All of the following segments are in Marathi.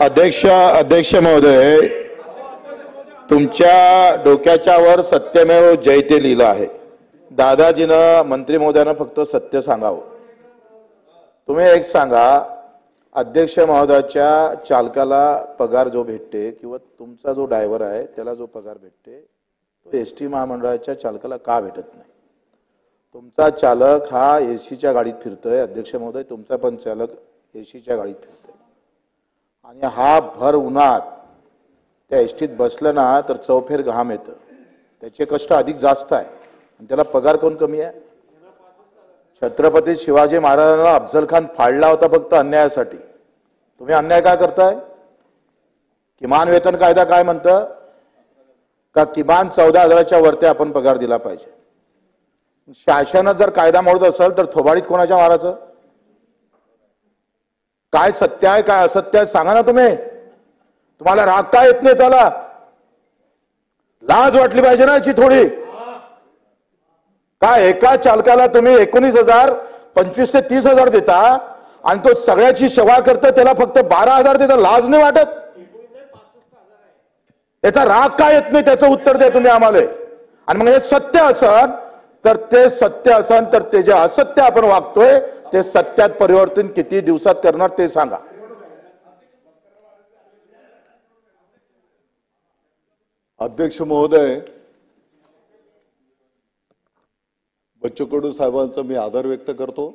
अध्यक्ष महोदय, तुमच्या डोक्याच्या वर सत्यमेव जयते लिहिलं आहे. दादाजीनं मंत्री महोदयांना फक्त सत्य सांगावं. तुम्ही एक सांगा, अध्यक्ष महोदयाच्या चालकाला पगार जो भेटते किंवा तुमचा जो ड्रायव्हर आहे त्याला जो पगार भेटते तो एसटी महामंडळाच्या चालकाला का भेटत नाही? तुमचा चालक हा एसीच्या गाडीत फिरतोय. अध्यक्ष महोदय, तुमचा पण चालक एसीच्या गाडीत फिरतोय आणि हा भर उन्हात त्या एसटीत बसलं ना तर चौफेर घाम येतं. त्याचे कष्ट अधिक जास्त आहे आणि त्याला पगार कोण कमी आहे? छत्रपती शिवाजी महाराजांना अफजल खान फाडला होता फक्त अन्यायासाठी. तुम्ही अन्याय काय करताय? किमान वेतन कायदा काय म्हणतं का किमान 14,000च्या वरती आपण पगार दिला पाहिजे. शासनात जर कायदा मोडत असेल तर थोबाडीत कोणाच्या मारायचं? काय सत्य आहे काय असत्य आहे सांगा ना. तुम्हाला राग काय येत नाही? चला, लाज वाटली पाहिजे ना याची थोडी. काय एका चालकाला तुम्ही 19,000 25 ते 30,000 देता आणि तो सगळ्याची सेवा करतो त्याला फक्त 12,000 देता? लाज नाही वाटत? याचा राग काय येत नाही त्याचं उत्तर द्या तुम्ही आम्हाला. आणि मग हे सत्य असन तर ते सत्य असन तर ते जे असत्य आपण वागतोय ते सत्यात परिवर्तन किती दिवसात करणार ते सांगा. अध्यक्ष महोदय, बच्चू कडू साहेबांचा मी आदर व्यक्त करतो.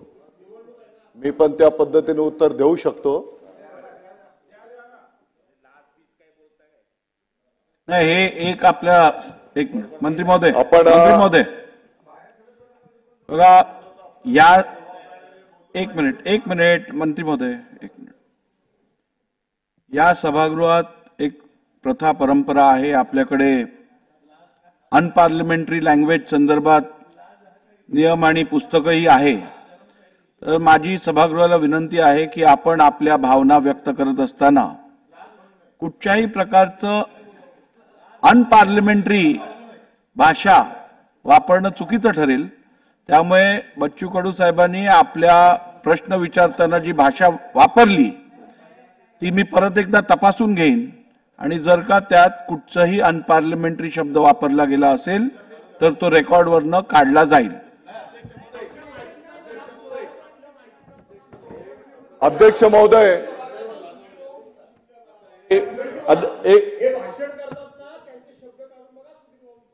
मी पण त्या पद्धतीने उत्तर देऊ शकतो. नाही, हे एक आपल्या एक मंत्री महोदय बघा, या एक मिनिट मंत्री महोदय, एक मिनिट. या सभागृहात एक प्रथा परंपरा आहे आपल्याकडे. अनपार्लिमेंटरी लँग्वेज संदर्भात नियम आणि पुस्तकही आहे. तर माझी सभागृहाला विनंती आहे की आपण आपल्या भावना व्यक्त करत असताना कुठच्याही प्रकारचं अनपार्लिमेंटरी भाषा वापरणं चुकीचं ठरेल. त्यामुळे बच्चू कडू साहेबांनी आपल्या प्रश्न विचारताना जी भाषा वापरली ती मी परत एकदा तपासून घेईन आणि जर का त्यात कुठचाही अनपार्लिमेंटरी शब्द वापरला गेला असेल तर तो रेकॉर्डवरनं काढला जाईल. अध्यक्ष महोदय,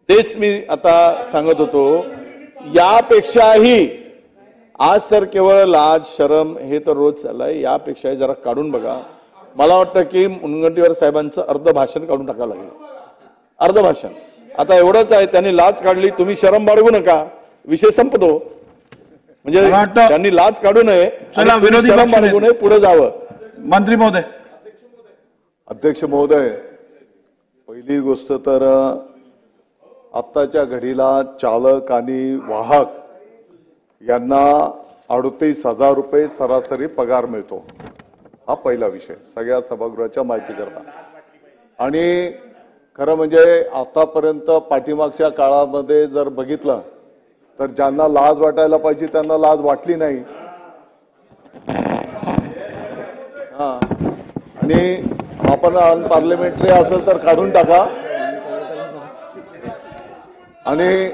तेच मी आता सांगत होतो. यापेक्षाही आज तर केवळ लाज शरम हे तर रोज चाललंय. यापेक्षाही जरा काढून बघा. मला वाटतं की मुनगंटीवार साहेबांचं अर्ध भाषण काढून टाकावं लागेल. अर्ध भाषण. आता एवढंच आहे, त्यांनी लाज काढली, तुम्ही शरम बाळगू नका, विषय संपतो. म्हणजे त्यांनी लाज काढू नये, शरम बाळगू नये, पुढे जावं. मंत्री महोदय. अध्यक्ष महोदय, पहिली गोष्ट तर आत्ताच्या घडीला चालक आणि वाहक यांना 38,000 रुपये सरासरी पगार मिळतो. हा पहिला विषय सगळ्या सभागृहाच्या माहिती करता. आणि खरं म्हणजे आतापर्यंत पाठीमागच्या काळामध्ये जर बघितलं तर ज्यांना लाज वाटायला पाहिजे त्यांना लाज वाटली नाही. आणि आपण अनपार्लिमेंटरी असेल तर काढून टाका. आणि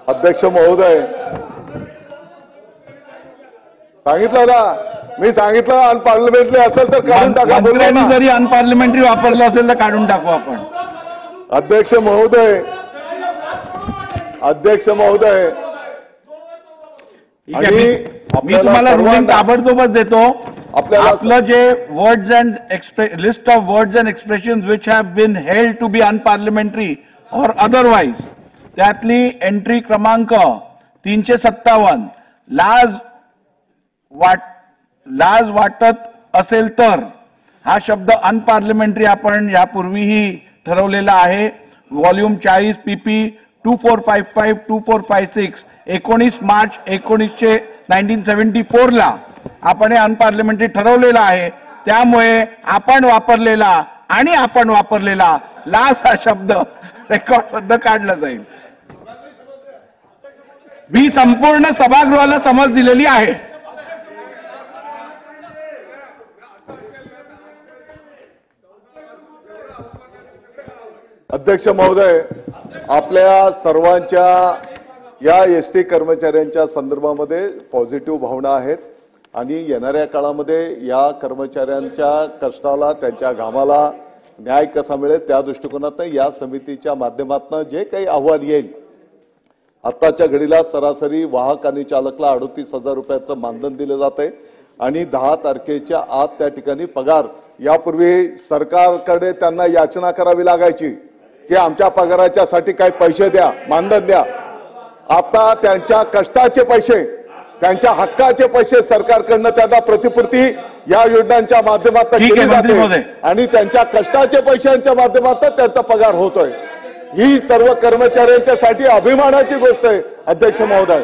अध्यक्ष महोदय, सांगितलं ना, मी सांगितलं अनपार्लिमेंटरी असेल तर काढून टाका. मंत्र्यांनी जरी अनपार्लिमेंटरी वापरलं असेल तर काढून टाकू आपण. अध्यक्ष महोदय, मी तुम्हाला रुलिंग ताबडतोबच देतो. आपलं जे words and list of words and expressions which have been held to be unparliamentary or otherwise त्यातली एंट्री क्रमांक 357 लाज वाटत असेल तर हा शब्द अनपार्लिमेंटरी आपण यापूर्वीही ठरवलेला आहे. व्हॉल्यूम 40 PP 2455 2456 19 मार्च 1974 ला आपण हे अनपार्लिमेंटरी ठरवलेलं आहे. त्यामुळे आपण वापरलेला लाज हा शब्द रेकॉर्डमध्ये काढला जाईल. मी संपूर्ण सभागृहाला समज दिलेली आहे. अध्यक्ष महोदय, आपल्या सर्वांच्या या एसटी कर्मचाऱ्यांच्या संदर्भामध्ये पॉझिटिव्ह भावना आहेत आणि येणाऱ्या काळामध्ये या कर्मचाऱ्यांच्या कष्टाला, त्यांच्या घामाला न्याय कसा मिळेल त्या दृष्टिकोनातून या समितीच्या माध्यमातून जे काही अहवाल येईल, आताच्या घडीला सरासरी वाहक आणि चालकला 38,000 रुपयाचं मानधन दिलं जात आहे आणि 10 तारखेच्या आत त्या ठिकाणी पगार, यापूर्वी सरकारकडे त्यांना याचना करावी लागायची की आमच्या पगाराच्या साठी काही पैसे द्या, मानधन द्या. आता त्यांच्या कष्टाचे पैसे, त्यांच्या हक्काचे पैसे सरकारकडनं त्यांना प्रतिपूर्ती या योजनांच्या माध्यमातून केली जाते आणि त्यांच्या कष्टाचे पैशांच्या माध्यमातून त्यांचा पगार होतोय. ही सर्व कर्मचाऱ्यांच्या साठी अभिमानाची गोष्ट आहे अध्यक्ष महोदय.